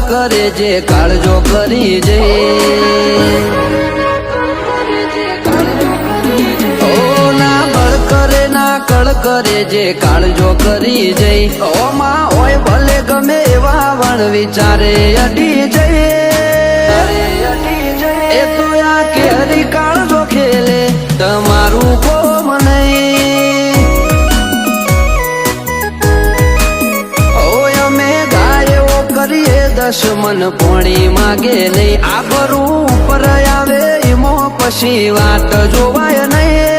કરે જે કાળજો કરી જે કળ કરે જે કાળજો કરી જઈ ઓમાં હોય ભલે ગમે એવા વણ વિચારે અડી જઈ એ તો આ કેરી કાળજો ખેલે તમારું કોમ નહીં ઓય અમે ગાયો કરીએ દશમન પોણી માગે નહીં આ ભરું ઉપર આવે એમો પછી વાત જોવાય નહીં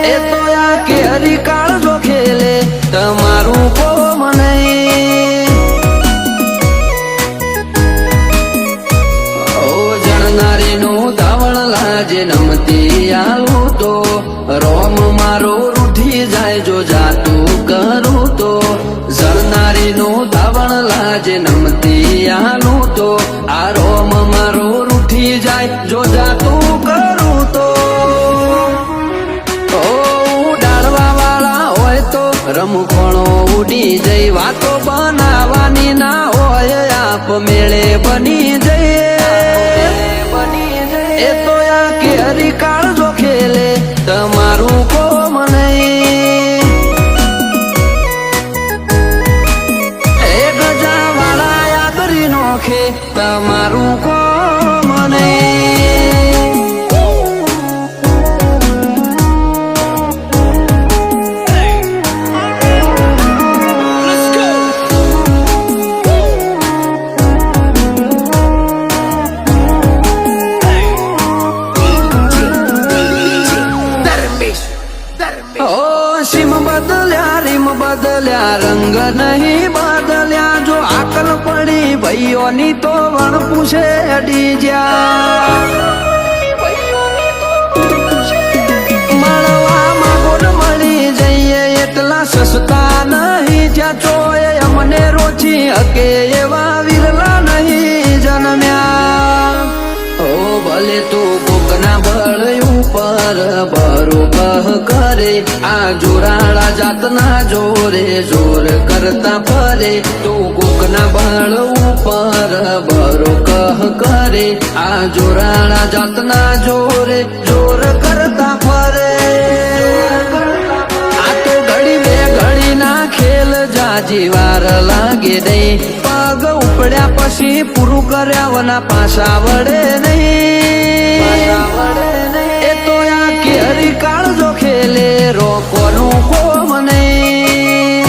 એ તો આ કેરી કાળજો ખેલે તમારું કોમ નહીં ઓ જણનારીનું ધાવણ લાજે નમતી આલું તો રોમ મારો રૂઠી જાય જો જાતું કરું તો જણનારીનું ધાવણ લાજે નમતી આલું તો આ રોમ મારો રૂઠી જાય જો જાતું કરું તો રમખણો ઉડી જઈ વાતો બનાવવાની ના હોય આપ મેળે બની જઈ એ તો આ કેરી કાળજો ખેલે તમારું કોમ નહીં એ ગજા વાળા યાદરી નોખે તમારું કોમ નહીં બદલ્યા રંગ નહીં બદલ્યા જો આકલ પડી ભાઈઓની તો વણ પૂછે અડી જા મળવા માગોન મળી જઈએ એટલા સસ્તા નહીં જ્યાં ચોય અમને રોચી હકે એવા વિરલા નહીં જન્મ્યા ઓ ભલે તું કોકના બળ ઉપર બરોબહ કરે આ જોરાળા જાતના જોરે જોર કરતા ફરે તું કોકના બળ ઉપર બરોબહ કરે આ જોરાળા જાતના જોરે જોર કરતા ફરે આ તો ઘડી બે ઘડી ના ખેલ જાજી વાર લાગે નહીં પગ ઉપડ્યા પછી પૂરું કર્યાવના પાછા વડે નહીં એ તો આ કેરી કાળજો ખેલે રોકોનું કોમ નહીં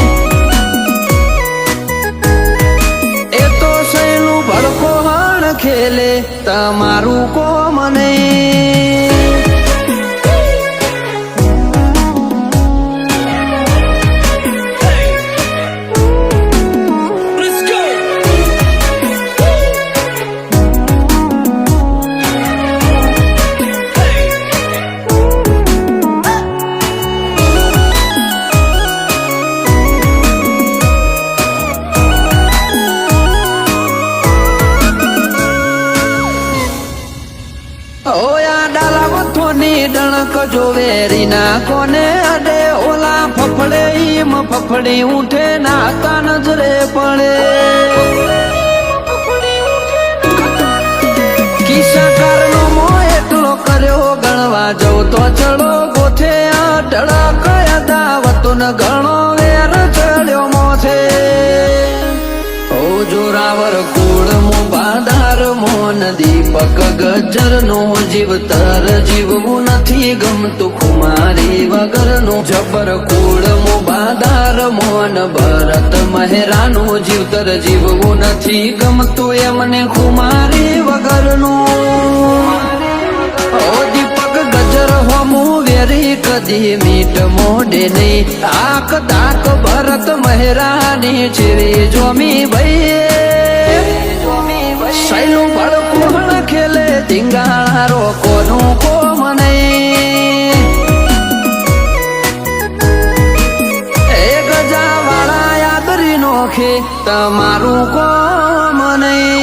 એ તો સૈનું ભડકો હણ ખેલે તમારું કોમ નહીં ડણક જોવે રીના કોને અડે ઓલા ફફડે ઈમ ફફડી ઉઠે નાતા નજરે પડે કિસ્સાકાર નો મો એટલો કર્યો ગણવા જવું તો ચડો ગોથે અઢળક અદાવતો ન ગણો વેર ચડ્યો મોથે ઓ જોરાવર કુળ મો બાધાર મોન દીપક ગજર નો જીવતર જીવવું નથી ગમતું ખુમારી વગરનું જબર કુળ મો બાધાર મોન ભરત મહેરાનું જીવતર જીવવું નથી ગમતું એમને ખુમારી વગરનું ઓ દીપક ગજર હોમું વેરી કદી મીટ મોઢે નહીં આક દાક ભરત મહેરાની ચીરી જોમી ભાઈ સૈલું ભડકું ખેલે ધીંગાળા રોકોનું કોમ નહીં એ ગજા વાળા યાદરી નોખે તમારું કોમ નહીં